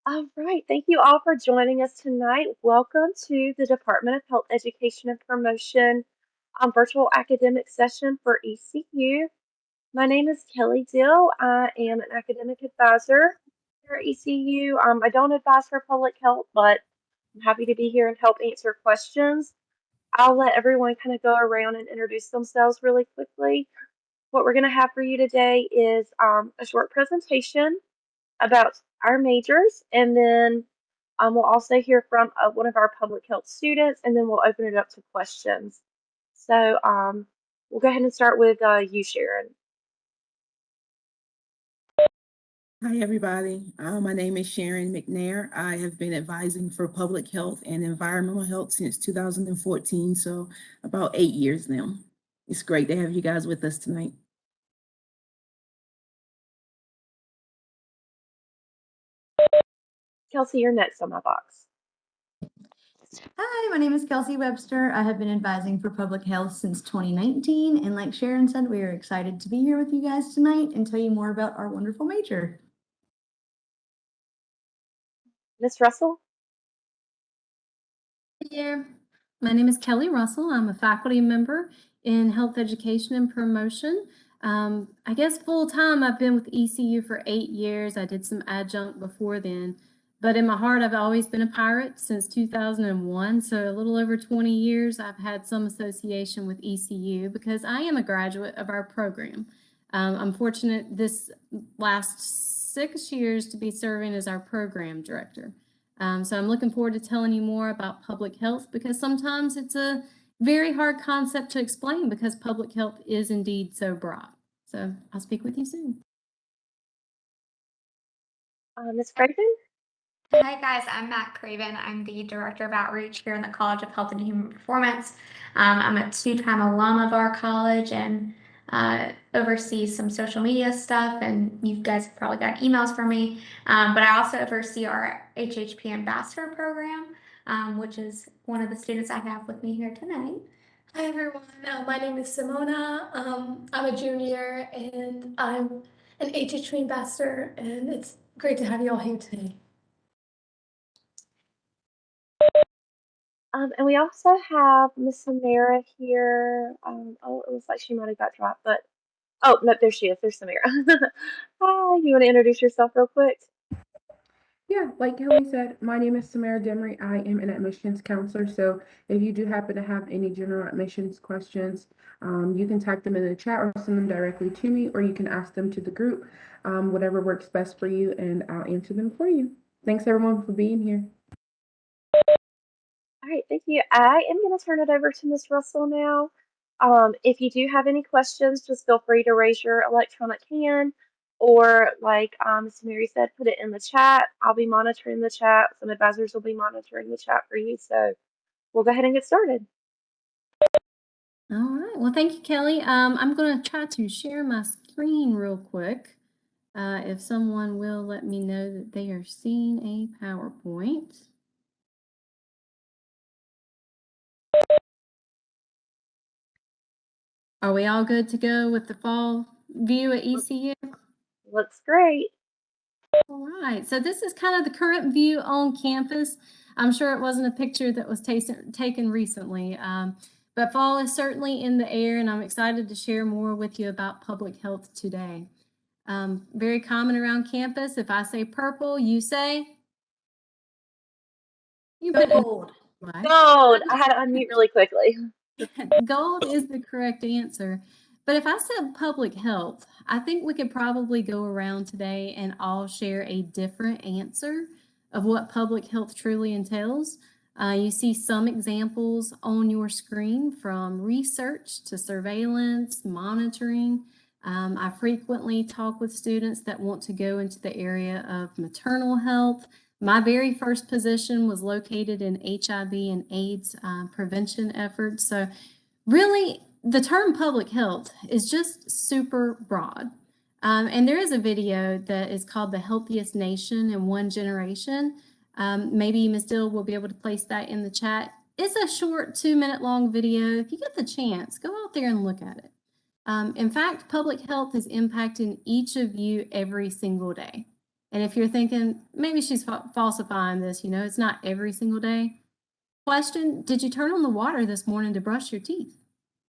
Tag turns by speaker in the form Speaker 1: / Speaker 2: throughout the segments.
Speaker 1: All right, thank you all for joining us tonight. Welcome to the Department of Health Education and Promotion virtual academic session for ECU. My name is Kelly Dill. I am an academic advisor here at ECU. I don't advise for public health, but I'm happy to be here and help answer questions. I'll let everyone kind of go around and introduce themselves really quickly. What we're going to have for you today is a short presentation about our majors, and then we'll also hear from one of our public health students, and then we'll open it up to questions. So we'll go ahead and start with you, Sharon.
Speaker 2: Hi, everybody. My name is Sharon Mcnair. I have been advising for public health and environmental health since 2014, so about 8 years now. It's great to have you guys with us tonight.
Speaker 1: Kelsey, you're next on my box.
Speaker 3: Hi, my name is Kelsey Webster. I have been advising for public health since 2019. And like Sharon said, we are excited to be here with you guys tonight and tell you more about our wonderful major.
Speaker 1: Miss Russell?
Speaker 4: Here. My name is Kelly Russell. I'm a faculty member in health education and promotion. I guess full time I've been with ECU for 8 years. I did some adjunct before then, but in my heart I've always been a pirate since 2001. So a little over 20 years I've had some association with ECU because I am a graduate of our program. I'm fortunate this last 6 years to be serving as our program director. So I'm looking forward to telling you more about public health because sometimes it's a very hard concept to explain because public health is indeed so broad. So I'll speak with you soon.
Speaker 1: Miss Craven?
Speaker 5: Hi guys, I'm Mch Craven. I'm the Director of Outreach here in the College of Health and Human Performance. I'm a two-time alum of our college and oversee some social media stuff, and you guys have probably got emails from me. But I also oversee our HHP Ambassador Program, which is one of the students I have with me here tonight.
Speaker 6: Hi everyone, my name is Simona. I'm a junior and I'm an HHP ambassador, and it's great to have you all here today.
Speaker 1: And we also have Miss Samara here. Oh, it looks like she might have got dropped, but oh, no, there she is. There's Samara. Hi, you want to introduce yourself real quick?
Speaker 7: Yeah, like Kelly said, my name is Samara Demery. I am an admissions counselor. So if you do happen to have any general admissions questions, you can type them in the chat or send them directly to me, or you can ask them to the group, whatever works best for you, and I'll answer them for you. Thanks everyone for being here.
Speaker 1: All right, thank you. I am going to turn it over to Miss Russell now. If you do have any questions, just feel free to raise your electronic hand, or like Miss Mary said, put it in the chat. I'll be monitoring the chat. Some advisors will be monitoring the chat for you. So we'll go ahead and get started.
Speaker 4: All right. Well, thank you, Kelly. I'm going to try to share my screen real quick. If someone will let me know that they are seeing a PowerPoint. Are we all good to go with the fall view at ECU?
Speaker 1: Looks great.
Speaker 4: All right, so this is kind of the current view on campus. I'm sure it wasn't a picture that was taken recently, but fall is certainly in the air, and I'm excited to share more with you about public health today. Very common around campus. If I say purple, you say? You put
Speaker 3: Gold.
Speaker 1: Gold. I had to unmute really quickly.
Speaker 4: Gold is the correct answer. But if I said public health, I think we could probably go around today and all share a different answer of what public health truly entails. You see some examples on your screen, from research to surveillance, monitoring. I frequently talk with students that want to go into the area of maternal health. My very first position was located in HIV and AIDS prevention efforts. So really, the term public health is just super broad. And there is a video that is called The Healthiest Nation in One Generation. Maybe Ms. Dill will be able to place that in the chat. It's a short 2-minute long video. If you get the chance, go out there and look at it. In fact, public health is impacting each of you every single day. And if you're thinking, maybe she's falsifying this, it's not every single day. Question, did you turn on the water this morning to brush your teeth?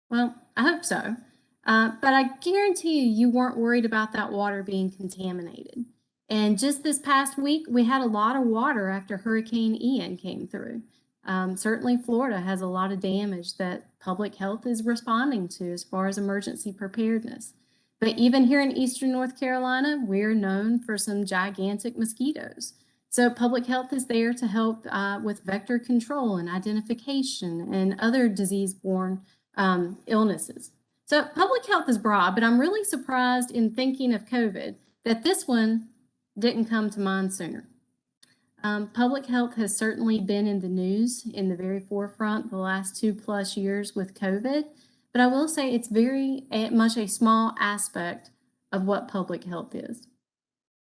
Speaker 4: Well, I hope so. But I guarantee you weren't worried about that water being contaminated. And just this past week, we had a lot of water after Hurricane Ian came through. Certainly Florida has a lot of damage that public health is responding to as far as emergency preparedness. But even here in Eastern North Carolina, we're known for some gigantic mosquitoes. So public health is there to help with vector control and identification and other disease-borne illnesses. So public health is broad, but I'm really surprised in thinking of COVID that this one didn't come to mind sooner. Public health has certainly been in the news in the very forefront the last 2+ years with COVID, but I will say it's very much a small aspect of what public health is.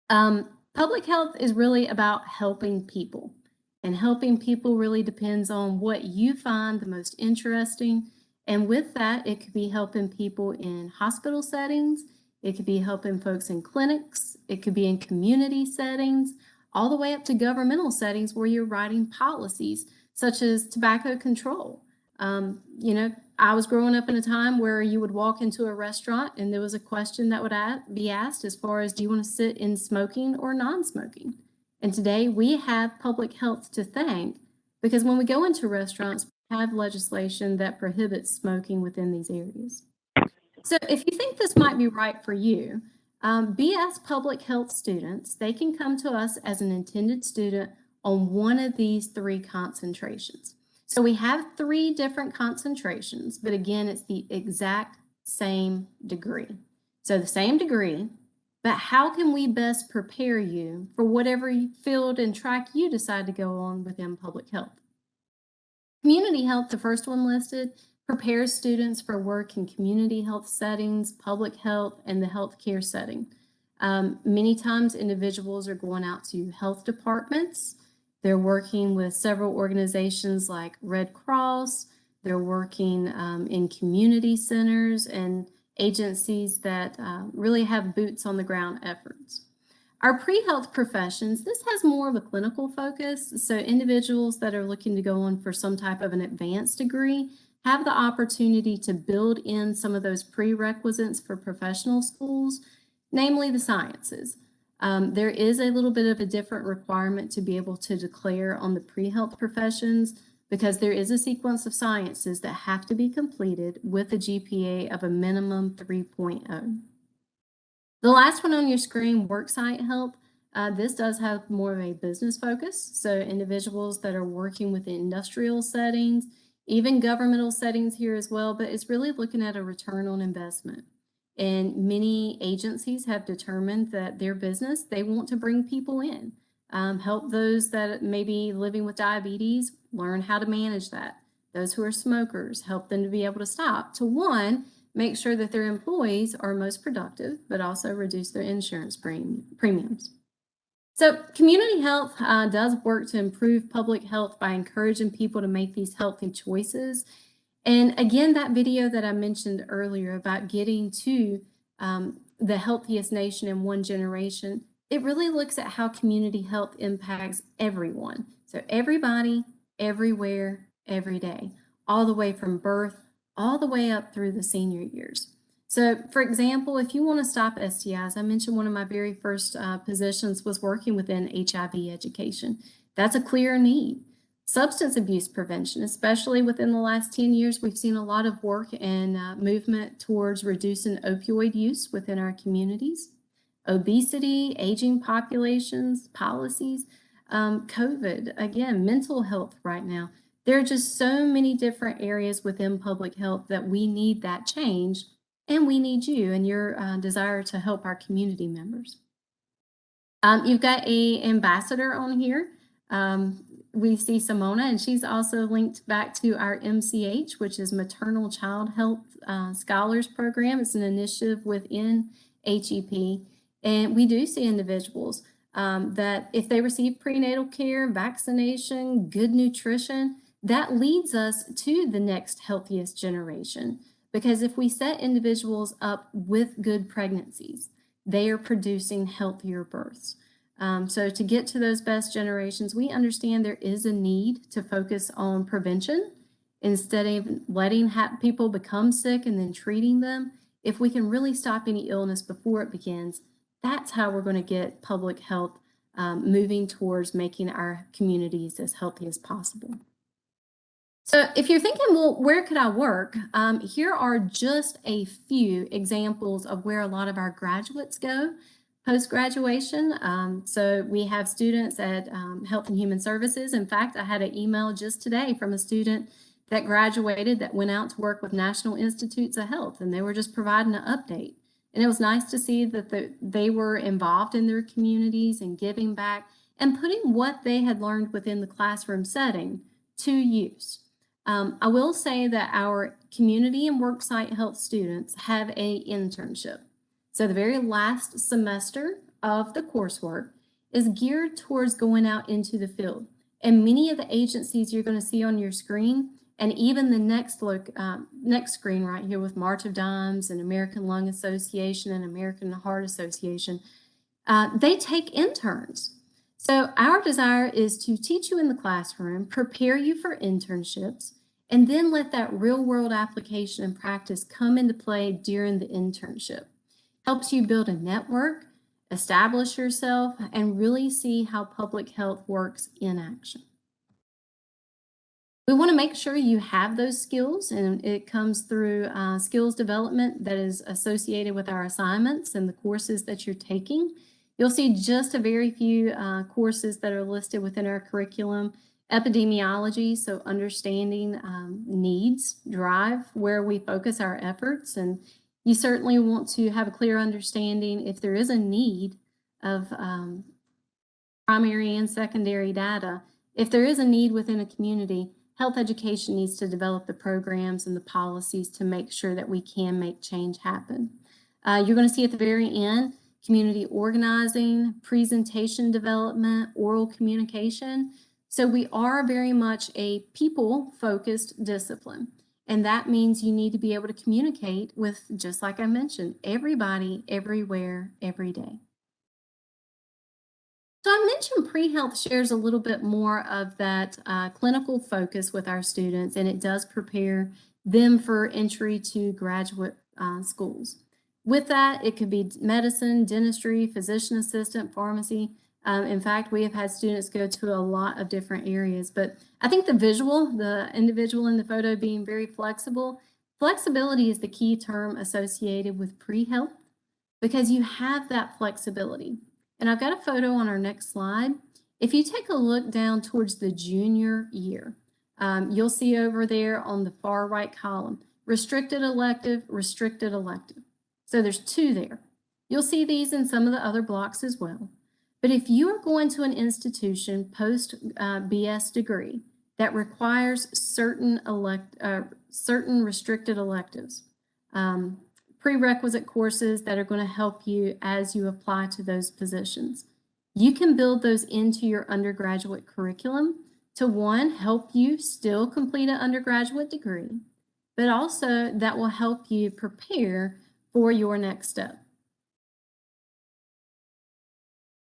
Speaker 4: Public health is really about helping people, and helping people really depends on what you find the most interesting. And with that, it could be helping people in hospital settings, it could be helping folks in clinics, it could be in community settings, all the way up to governmental settings where you're writing policies such as tobacco control. I was growing up in a time where you would walk into a restaurant and there was a question that would be asked as far as, do you want to sit in smoking or non-smoking? And today we have public health to thank, because when we go into restaurants, we have legislation that prohibits smoking within these areas. So if you think this might be right for you, BS public health students, they can come to us as an intended student on one of these 3 concentrations. So we have 3 different concentrations, but again, it's the exact same degree. So the same degree, but how can we best prepare you for whatever field and track you decide to go on within public health? Community health, the first one listed, prepares students for work in community health settings, public health, and the healthcare setting. Many times individuals are going out to health departments. They're working with several organizations like Red Cross. They're working in community centers and agencies that really have boots on the ground efforts. Our pre-health professions, this has more of a clinical focus. So individuals that are looking to go on for some type of an advanced degree have the opportunity to build in some of those prerequisites for professional schools, namely the sciences. There is a little bit of a different requirement to be able to declare on the pre-health professions, because there is a sequence of sciences that have to be completed with a GPA of a minimum 3.0. The last one on your screen, worksite help, this does have more of a business focus. So individuals that are working within industrial settings, even governmental settings here as well, but it's really looking at a return on investment. And many agencies have determined that their business, they want to bring people in, help those that may be living with diabetes, learn how to manage that. Those who are smokers, help them to be able to stop. To one, make sure that their employees are most productive, but also reduce their insurance premiums. So community health does work to improve public health by encouraging people to make these healthy choices. And again, that video that I mentioned earlier about getting to the healthiest nation in one generation, it really looks at how community health impacts everyone. So everybody, everywhere, every day, all the way from birth, all the way up through the senior years. So for example, if you want to stop STIs, I mentioned one of my very first positions was working within HIV education. That's a clear need. Substance abuse prevention, especially within the last 10 years, we've seen a lot of work and movement towards reducing opioid use within our communities. Obesity, aging populations, policies, COVID, again, mental health right now. There are just so many different areas within public health that we need that change, and we need you and your desire to help our community members. You've got an ambassador on here. We see Simona, and she's also linked back to our MCH, which is Maternal Child Health Scholars Program. It's an initiative within HEP. And we do see individuals that if they receive prenatal care, vaccination, good nutrition, that leads us to the next healthiest generation. Because if we set individuals up with good pregnancies, they are producing healthier births. So to get to those best generations, we understand there is a need to focus on prevention instead of letting people become sick and then treating them. If we can really stop any illness before it begins, that's how we're going to get public health moving towards making our communities as healthy as possible. So if you're thinking, well, where could I work? Here are just a few examples of where a lot of our graduates go post-graduation. So we have students at Health and Human Services. In fact, I had an email just today from a student that graduated that went out to work with National Institutes of Health, and they were just providing an update. And it was nice to see that they were involved in their communities and giving back and putting what they had learned within the classroom setting to use. I will say that our community and worksite health students have an internship. So the very last semester of the coursework is geared towards going out into the field. And many of the agencies you're going to see on your screen, and even the next screen right here with March of Dimes and American Lung Association and American Heart Association, they take interns. So our desire is to teach you in the classroom, prepare you for internships, and then let that real world application and practice come into play during the internship. Helps you build a network, establish yourself, and really see how public health works in action. We want to make sure you have those skills, and it comes through skills development that is associated with our assignments and the courses that you're taking. You'll see just a very few courses that are listed within our curriculum. Epidemiology, so understanding needs, drive where we focus our efforts. And you certainly want to have a clear understanding if there is a need of primary and secondary data. If there is a need within a community, health education needs to develop the programs and the policies to make sure that we can make change happen. You're going to see at the very end, community organizing, presentation development, oral communication. So we are very much a people-focused discipline. And that means you need to be able to communicate with, just like I mentioned, everybody, everywhere, every day. So I mentioned pre-health shares a little bit more of that clinical focus with our students, and it does prepare them for entry to graduate schools. With that, it could be medicine, dentistry, physician assistant, pharmacy. In fact, we have had students go to a lot of different areas, but I think the individual in the photo being very flexible, flexibility is the key term associated with pre-health because you have that flexibility. And I've got a photo on our next slide. If you take a look down towards the junior year, you'll see over there on the far right column, restricted elective, restricted elective. So there's two there. You'll see these in some of the other blocks as well. But if you are going to an institution post BS degree that requires certain restricted electives, prerequisite courses that are going to help you as you apply to those positions, you can build those into your undergraduate curriculum to, one, help you still complete an undergraduate degree, but also that will help you prepare for your next step.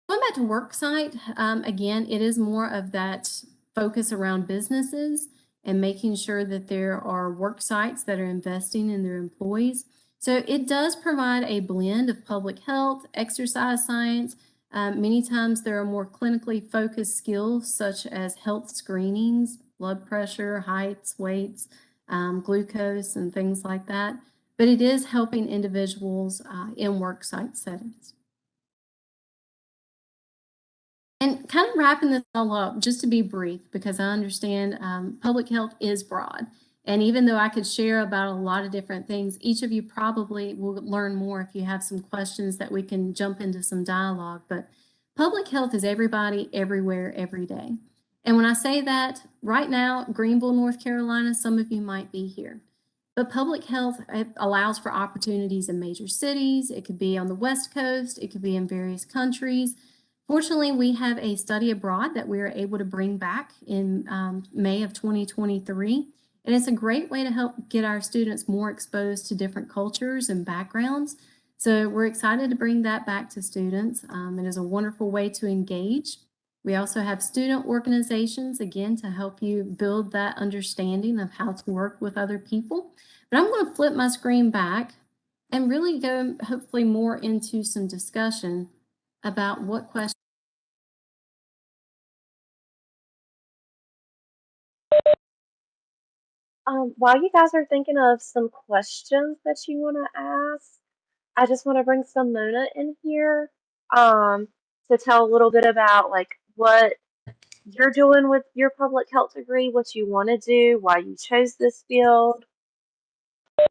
Speaker 4: Going back to worksite, again, it is more of that focus around businesses and making sure that there are work sites that are investing in their employees. So it does provide a blend of public health, exercise science. Many times there are more clinically focused skills such as health screenings, blood pressure, heights, weights, glucose, and things like that. But it is helping individuals in worksite settings. And kind of wrapping this all up, just to be brief, because I understand public health is broad. And even though I could share about a lot of different things, each of you probably will learn more if you have some questions that we can jump into some dialogue. But public health is everybody, everywhere, every day. And when I say that, right now, Greenville, North Carolina, some of you might be here. But public health allows for opportunities in major cities. It could be on the West Coast. It could be in various countries. Fortunately, we have a study abroad that we are able to bring back in May of 2023. And it's a great way to help get our students more exposed to different cultures and backgrounds. So we're excited to bring that back to students. It is a wonderful way to engage. We also have student organizations, again, to help you build that understanding of how to work with other people. But I'm going to flip my screen back and really go hopefully more into some discussion about what questions.
Speaker 1: While you guys are thinking of some questions that you want to ask, I just want to bring Simona in here um, to tell a little bit about like what you're doing with your public health degree, what you want to do, why you chose this field.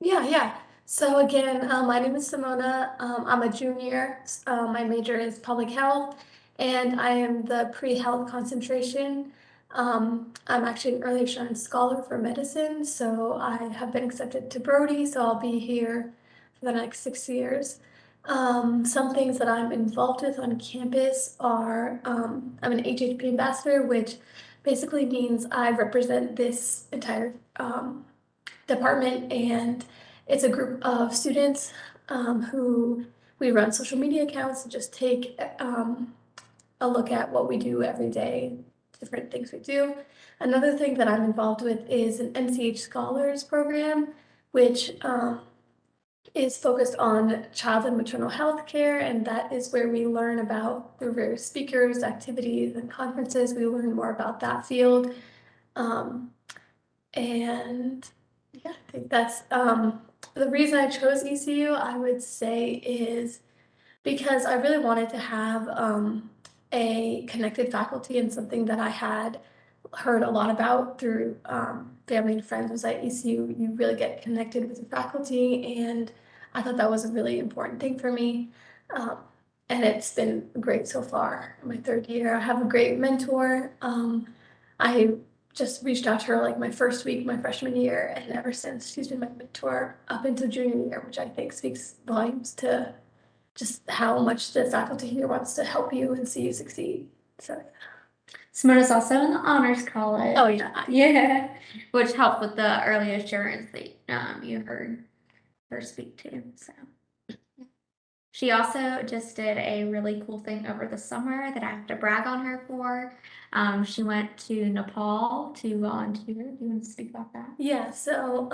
Speaker 6: Yeah. So again, my name is Simona. I'm a junior. My major is public health, and I am the pre-health concentration. I'm actually an early Sharon Scholar for medicine, so I have been accepted to Brody, so I'll be here for the next 6 years. Some things that I'm involved with on campus are I'm an HHP ambassador, which basically means I represent this entire department, and it's a group of students who we run social media accounts and just take a look at what we do every day, different things we do. Another thing that I'm involved with is an Mch Scholars Program, which is focused on child and maternal health care, and that is where we learn about, through various speakers, activities, and conferences, we learn more about that field. And yeah, I think that's the reason I chose ECU, I would say, is because I really wanted to have a connected faculty, and something that I had heard a lot about through family and friends was at ECU, you really get connected with the faculty, and I thought that was a really important thing for me. Um, and it's been great so far. In my third year, I have a great mentor. I just reached out to her like my first week, my freshman year, and ever since she's been my mentor up until junior year, which I think speaks volumes to just how much the faculty here wants to help you and see you succeed. So,
Speaker 5: Simona's also in the honors college.
Speaker 6: oh yeah,
Speaker 5: Yeah, which helped with the early assurance that you heard her speak to. So she also just did a really cool thing over the summer that I have to brag on her for. She went to Nepal to volunteer. Do you want to speak about that?
Speaker 6: yeah. So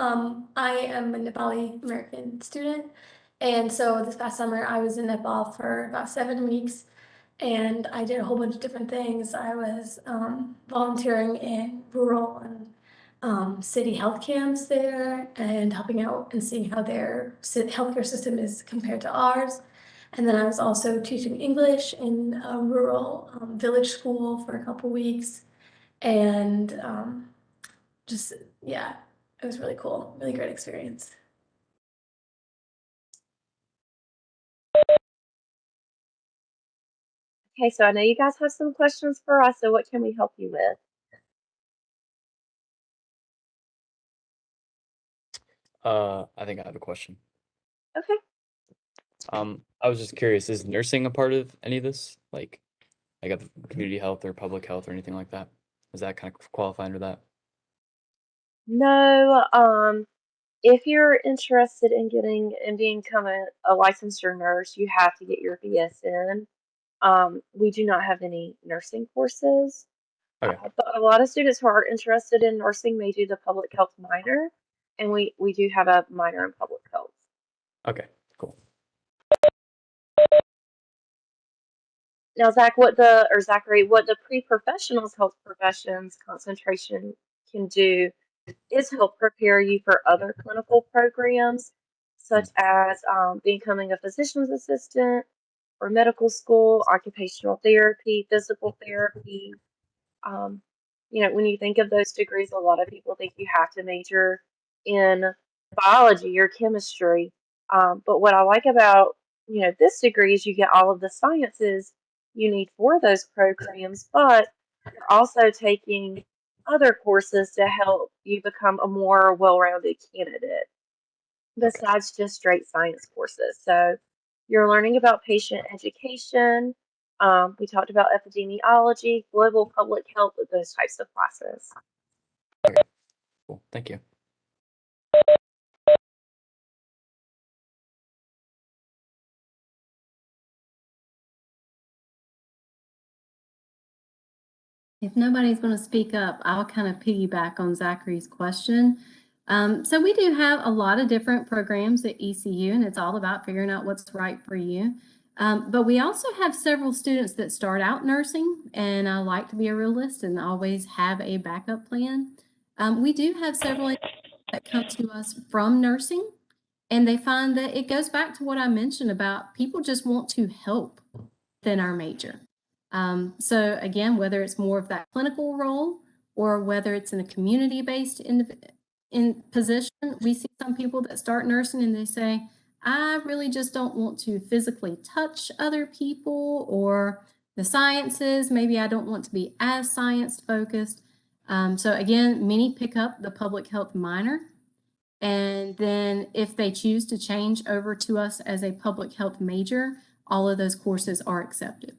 Speaker 6: I am a Nepali American student, and so this past summer I was in Nepal for about 7 weeks, and I did a whole bunch of different things. I was volunteering in rural and city health camps there, and helping out and seeing how their healthcare system is compared to ours. And then I was also teaching English in a rural village school for a couple weeks, and just yeah, it was really cool, really great experience.
Speaker 1: Okay, so I know you guys have some questions for us, so what can we help you with?
Speaker 8: I think I have a question.
Speaker 1: Okay.
Speaker 8: I was just curious, is nursing a part of any of this? Like a community health or public health or anything like that? Does that kind of qualify under that?
Speaker 1: No, if you're interested in getting and become a licensure nurse, you have to get your BSN. We do not have any nursing courses,
Speaker 8: Okay.
Speaker 1: but a lot of students who are interested in nursing may do the public health minor, and we do have a minor in public health.
Speaker 8: Okay, cool.
Speaker 1: Now, Zachary, what the pre-professionals health professions concentration can do is help prepare you for other clinical programs, such as becoming a physician's assistant or medical school, occupational therapy, physical therapy. Um, when you think of those degrees, a lot of people think you have to major in biology or chemistry. But what I like about, this degree is you get all of the sciences you need for those programs, but you're also taking other courses to help you become a more well-rounded candidate besides just straight science courses. So you're learning about patient education. We talked about epidemiology, global public health, those types of classes.
Speaker 8: Okay, cool. Thank you.
Speaker 4: If nobody's going to speak up, I'll kind of piggyback on Zachary's question. So we do have a lot of different programs at ECU, and it's all about figuring out what's right for you. But we also have several students that start out nursing, and I like to be a realist and always have a backup plan. We do have several that come to us from nursing, and they find that it goes back to what I mentioned about people just want to help within our major. So again, whether it's more of that clinical role or whether it's in a community-based in position, we see some people that start nursing and they say, I really just don't want to physically touch other people or the sciences. Maybe I don't want to be as science focused. So again, many pick up the public health minor. And then if they choose to change over to us as a public health major, all of those courses are accepted.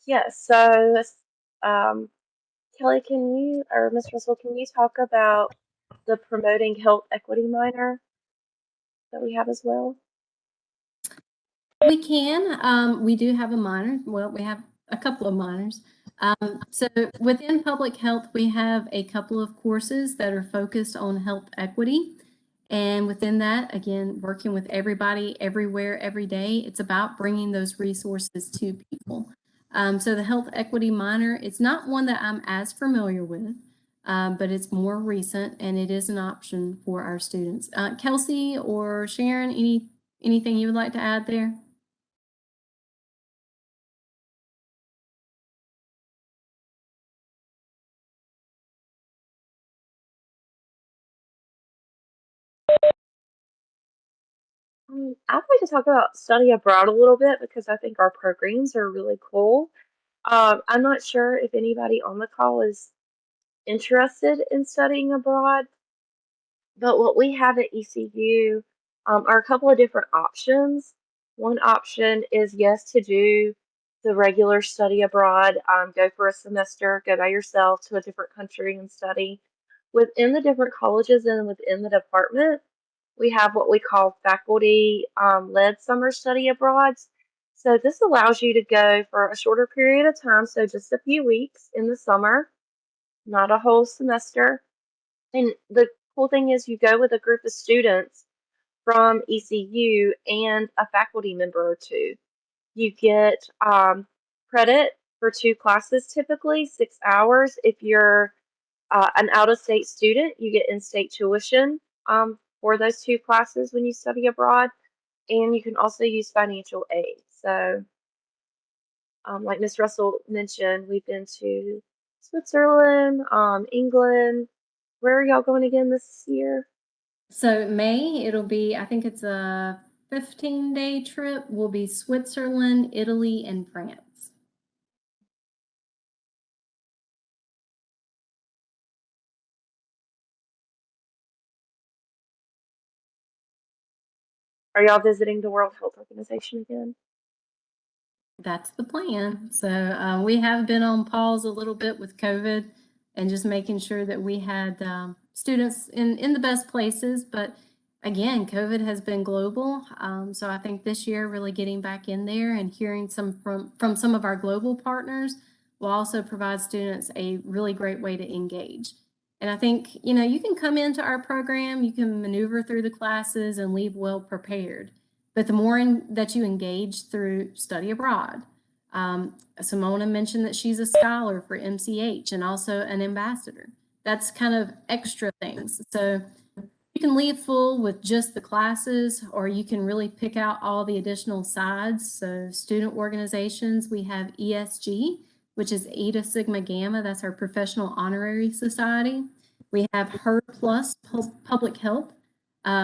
Speaker 1: Yes, so Kelly, can you, or Ms. Russell, can you talk about the promoting health equity minor that we have as well?
Speaker 4: We can. We do have a minor. Well, we have a couple of minors. So within public health, we have a couple of courses that are focused on health equity. And within that, again, working with everybody, everywhere, every day, it's about bringing those resources to people. So the health equity minor, it's not one that I'm as familiar with, but it's more recent and it is an option for our students. Kelsey or Sharon, anything you would like to add there?
Speaker 1: I'd like to talk about study abroad a little bit because I think our programs are really cool. I'm not sure if anybody on the call is interested in studying abroad, but what we have at ECU are a couple of different options. One option is yes to do the regular study abroad, go for a semester, go by yourself to a different country and study. Within the different colleges and within the department, we have what we call faculty led summer study abroads. So this allows you to go for a shorter period of time, so just a few weeks in the summer, not a whole semester. And the cool thing is you go with a group of students from ECU and a faculty member or two. You get credit for 2 classes, typically 6 hours. If you're an out-of-state student, you get in-state tuition for those 2 classes when you study abroad, and you can also use financial aid. So, like Ms. Russell mentioned, we've been to Switzerland, England. Where are y'all going again this year?
Speaker 4: So May, it'll be, I think it's a 15-day trip. Will be Switzerland, Italy, and France.
Speaker 1: Are y'all visiting the World Health Organization again?
Speaker 4: That's the plan. So we have been on pause a little bit with COVID and just making sure that we had students in the best places. But again, COVID has been global. So I think this year really getting back in there and hearing from some of our global partners will also provide students a really great way to engage. And I think, you can come into our program, you can maneuver through the classes and leave well prepared. But the more that you engage through study abroad, Simona mentioned that she's a scholar for MCH and also an ambassador. That's kind of extra things. So you can leave full with just the classes, or you can really pick out all the additional sides. So student organizations, we have ESG, which is Eta Sigma Gamma. That's our professional honorary society. We have HER Plus Public Health,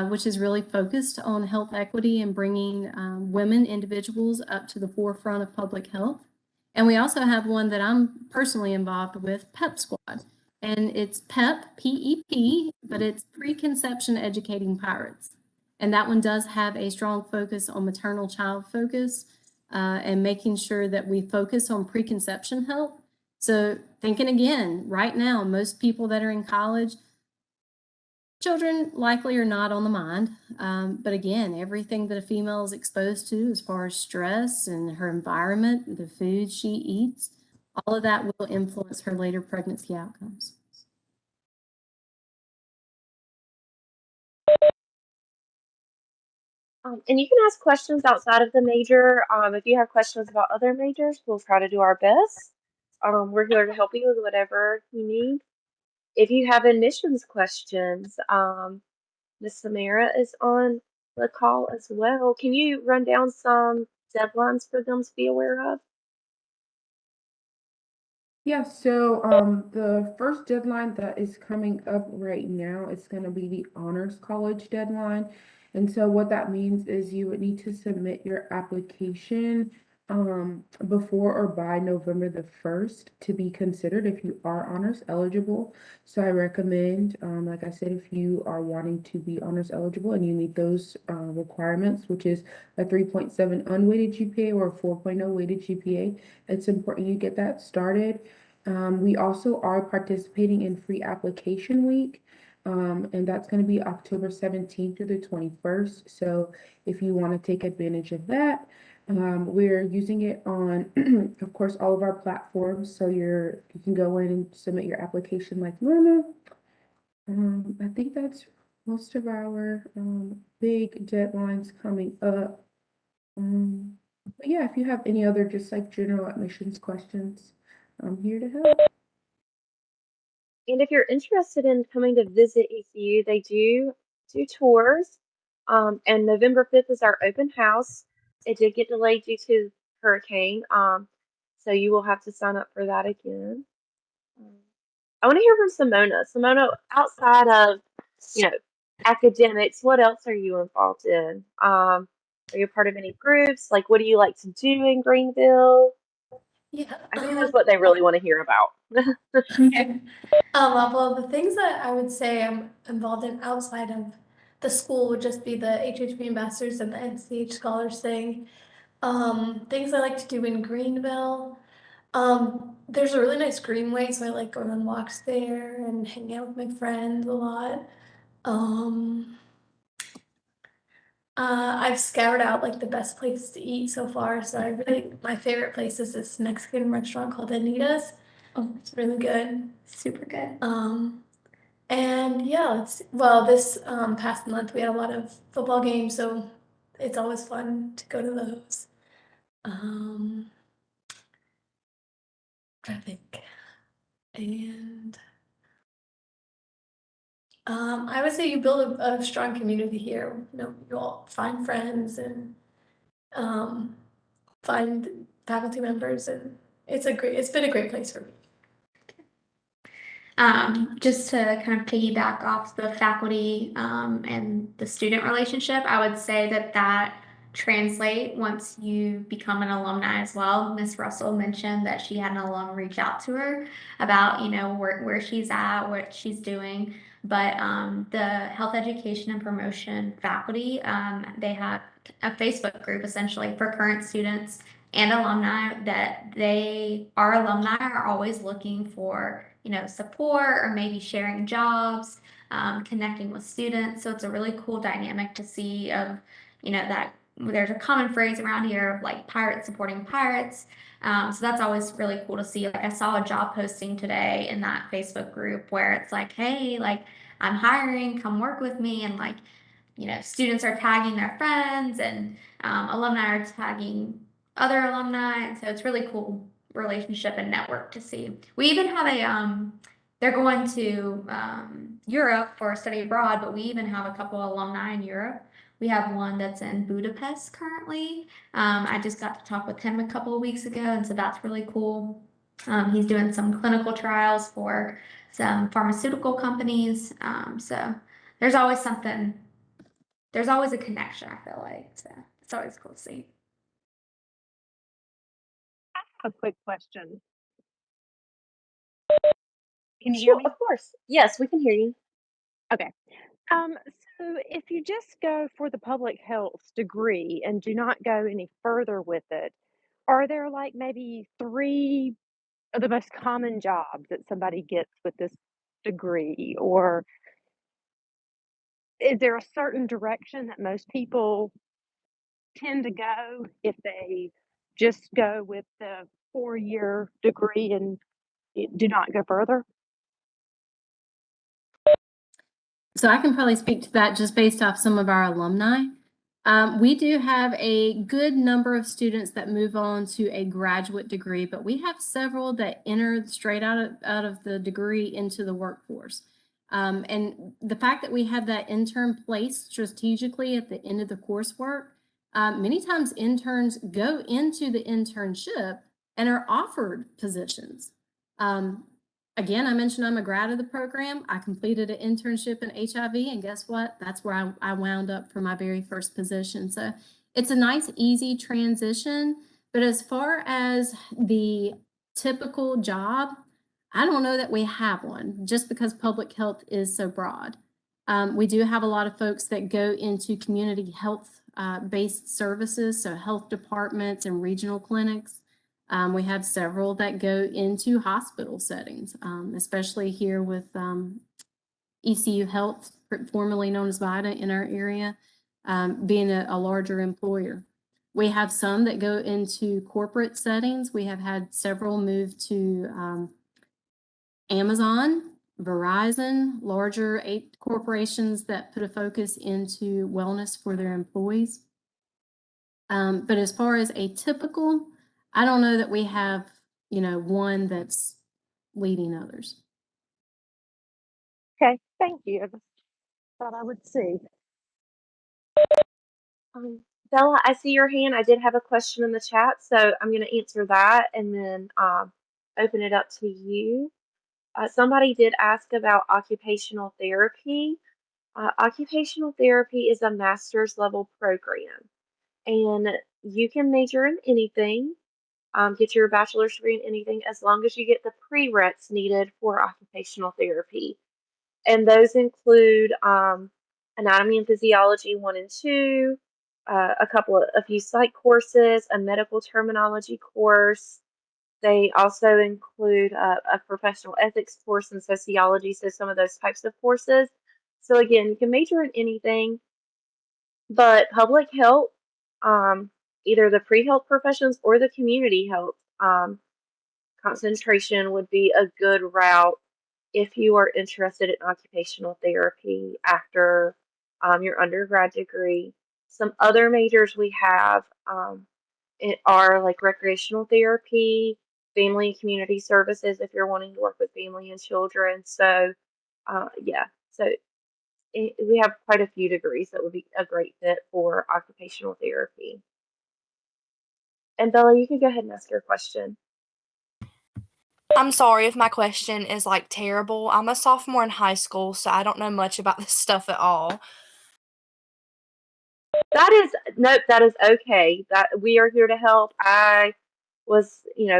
Speaker 4: which is really focused on health equity and bringing women, individuals up to the forefront of public health. And we also have one that I'm personally involved with, PEP Squad. And it's PEP, P-E-P, but it's Preconception Educating Pirates. And that one does have a strong focus on maternal child focus and making sure that we focus on preconception health. So thinking again, right now, most people that are in college, children likely are not on the mind. But again, everything that a female is exposed to as far as stress and her environment, the food she eats, all of that will influence her later pregnancy outcomes.
Speaker 1: And you can ask questions outside of the major. If you have questions about other majors, we'll try to do our best. We're here to help you with whatever you need. If you have admissions questions, Miss Samara is on the call as well. Can you run down some deadlines for them to be aware of?
Speaker 7: Yeah, so the first deadline that is coming up right now is going to be the Honors College deadline. And so what that means is you would need to submit your application before or by November the 1st to be considered if you are honors eligible. So I recommend, like I said, if you are wanting to be honors eligible and you meet those requirements, which is a 3.7 unweighted GPA or a 4.0 weighted GPA, it's important you get that started. We also are participating in Free Application Week, and that's going to be October 17th through the 21st. So if you want to take advantage of that, we're using it on, of course, all of our platforms. So you can go in and submit your application like normal. I think that's most of our big deadlines coming up. But yeah, if you have any other just like general admissions questions, I'm here to help.
Speaker 1: And if you're interested in coming to visit ECU, they do tours. And November 5th is our open house. It did get delayed due to hurricane. So you will have to sign up for that again. I want to hear from Simona. Simona, outside of, academics, what else are you involved in? Are you part of any groups? Like, what do you like to do in Greenville?
Speaker 6: Yeah.
Speaker 1: I think that's what they really want to hear about.
Speaker 6: Okay. Well, the things that I would say I'm involved in outside of the school would just be the HHP ambassadors and the Mch Scholars thing. Things I like to do in Greenville. There's a really nice greenway, so I like going on walks there and hanging out with my friends a lot. Um, I've scoured out like the best places to eat so far. So my favorite place is this Mexican restaurant called Anita's. Oh, it's really good.
Speaker 5: Super good.
Speaker 6: And yeah, this past month we had a lot of football games, so it's always fun to go to those. I think, and I would say you build a strong community here. You all find friends and find faculty members, and it's been a great place for me.
Speaker 5: Just to kind of piggyback off the faculty and the student relationship, I would say that translate once you become an alumni as well. Miss Russell mentioned that she had an alum reach out to her about, where she's at, what she's doing. But the health education and promotion faculty, they have a Facebook group essentially for current students and alumni that our alumni are always looking for, support or maybe sharing jobs, connecting with students. So it's a really cool dynamic to see of, that there's a common phrase around here of like pirates supporting pirates. So that's always really cool to see. Like I saw a job posting today in that Facebook group where it's like, hey, like I'm hiring, come work with me. And like, students are tagging their friends and alumni are tagging other alumni. And so it's really cool relationship and network to see. We even have they're going to Europe for a study abroad, but we even have a couple of alumni in Europe. We have one that's in Budapest currently. I just got to talk with him a couple of weeks ago, and so that's really cool. He's doing some clinical trials for some pharmaceutical companies. So there's always something, there's always a connection, I feel like. So it's always cool to see.
Speaker 9: A quick question. Can you hear me?
Speaker 1: Of course. Yes, we can hear you.
Speaker 9: Okay. So So if you just go for the public health degree and do not go any further with it, are there like maybe three of the most common jobs that somebody gets with this degree? Or is there a certain direction that most people tend to go if they just go with the 4-year degree and do not go further?
Speaker 4: So I can probably speak to that just based off some of our alumni. We do have a good number of students that move on to a graduate degree, but we have several that enter straight out of the degree into the workforce. And the fact that we have that intern placed strategically at the end of the coursework, many times interns go into the internship and are offered positions. Again, I mentioned I'm a grad of the program. I completed an internship in HIV, and guess what? That's where I wound up for my very first position. So it's a nice, easy transition. But as far as the typical job, I don't know that we have one just because public health is so broad. We do have a lot of folks that go into community health based services, so health departments and regional clinics. We have several that go into hospital settings, especially here with ECU Health, formerly known as VITA in our area, being a larger employer. We have some that go into corporate settings. We have had several move to Amazon, Verizon, larger corporations that put a focus into wellness for their employees. But as far as atypical, I don't know that we have, one that's leading others.
Speaker 9: Okay, thank you. I just thought I would see.
Speaker 1: Bella, I see your hand. I did have a question in the chat, so I'm going to answer that and then open it up to you. Somebody did ask about occupational therapy. Occupational therapy is a master's level program, and you can major in anything, get your bachelor's degree in anything, as long as you get the prereqs needed for occupational therapy. And those include anatomy and physiology 1 and 2, a few psych courses, a medical terminology course. They also include a professional ethics course and sociology, so some of those types of courses. So again, you can major in anything, but public health, either the pre-health professions or the community health concentration would be a good route if you are interested in occupational therapy after your undergrad degree. Some other majors we have are like recreational therapy, family and community services if you're wanting to work with family and children. So, yeah, so we have quite a few degrees that would be a great fit for occupational therapy. And Bella, you can go ahead and ask your question.
Speaker 10: I'm sorry if my question is like terrible. I'm a sophomore in high school, so I don't know much about this stuff at all.
Speaker 1: That is okay. That we are here to help.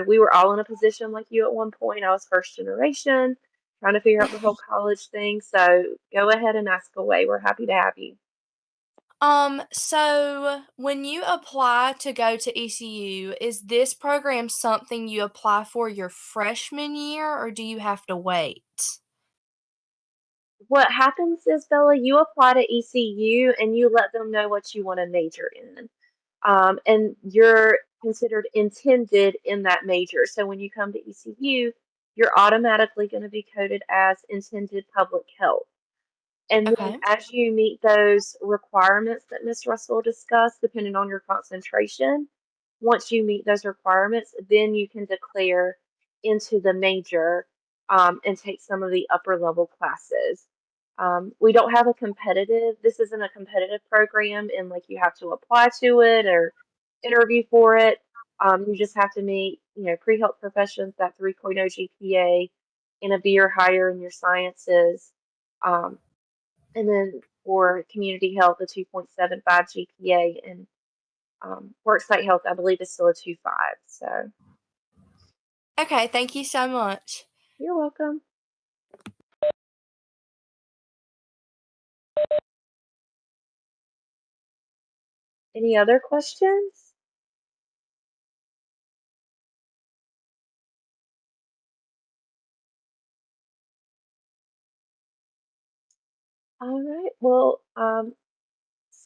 Speaker 1: We were all in a position like you at one point. I was first generation, trying to figure out the whole college thing. So go ahead and ask away. We're happy to have you.
Speaker 10: So when you apply to go to ECU, is this program something you apply for your freshman year, or do you have to wait?
Speaker 1: What happens is, Bella, you apply to ECU and you let them know what you want to major in. And you're considered intended in that major. So when you come to ECU, you're automatically going to be coded as intended public health. And then
Speaker 10: Okay.
Speaker 1: as you meet those requirements that Ms. Russell discussed, depending on your concentration, once you meet those requirements, then you can declare into the major and take some of the upper level classes. We don't have this isn't a competitive program and like you have to apply to it or interview for it. You just have to meet, pre-health professions, that 3.0 GPA and a B or higher in your sciences. And then for community health, a 2.75 GPA, and worksite health, I believe, is still a 2.5. So
Speaker 10: Okay, thank you so much.
Speaker 1: you're welcome. Any other questions? All right. Well,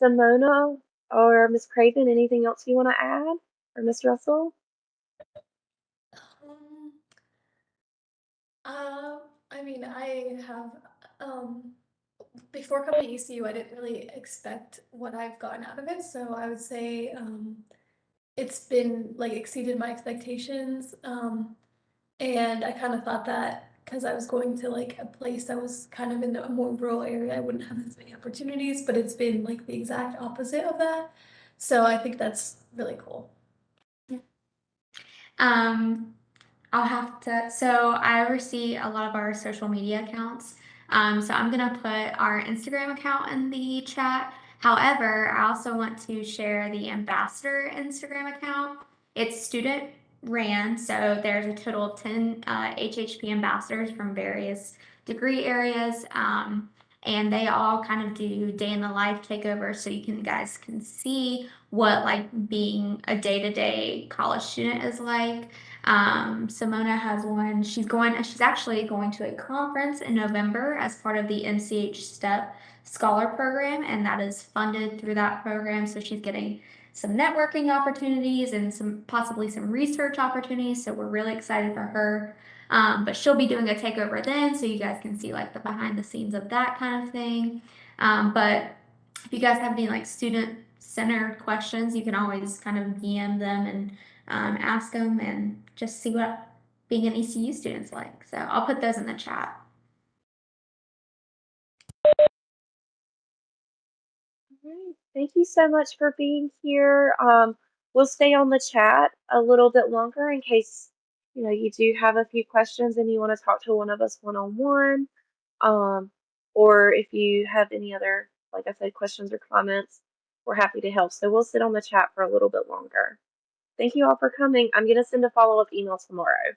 Speaker 1: Simona or Miss Craven, anything else you want to add? Or Miss Russell?
Speaker 6: Um, uh, I mean, I have, um, before coming to ECU, I didn't really expect what I've gotten out of it. So I would say, it's been like exceeded my expectations. And I kind of thought that because I was going to like a place that was kind of in a more rural area, I wouldn't have as many opportunities, but it's been like the exact opposite of that. So I think that's really cool.
Speaker 5: Um, I'll have to. So I oversee a lot of our social media accounts. So I'm gonna put our Instagram account in the chat. However, I also want to share the ambassador Instagram account. It's student ran, so there's a total of 10 HHP ambassadors from various degree areas. And they all kind of do day in the life takeover, so you guys can see what like being a day-to-day college student is like. Simona has one. She's actually going to a conference in November as part of the Mch Scholar Program, and that is funded through that program. So she's getting some networking opportunities and possibly some research opportunities. So we're really excited for her. But she'll be doing a takeover then, so you guys can see like the behind the scenes of that kind of thing. But if you guys have any like student centered questions, you can always kind of DM them and ask them and just see what being an ECU student's like. So I'll put those in the chat.
Speaker 1: All right. Thank you so much for being here. We'll stay on the chat a little bit longer in case you do have a few questions and you want to talk to one of us one-on-one. Or if you have any other, like I said, questions or comments, we're happy to help. So we'll sit on the chat for a little bit longer. Thank you all for coming. I'm going to send a follow-up email tomorrow.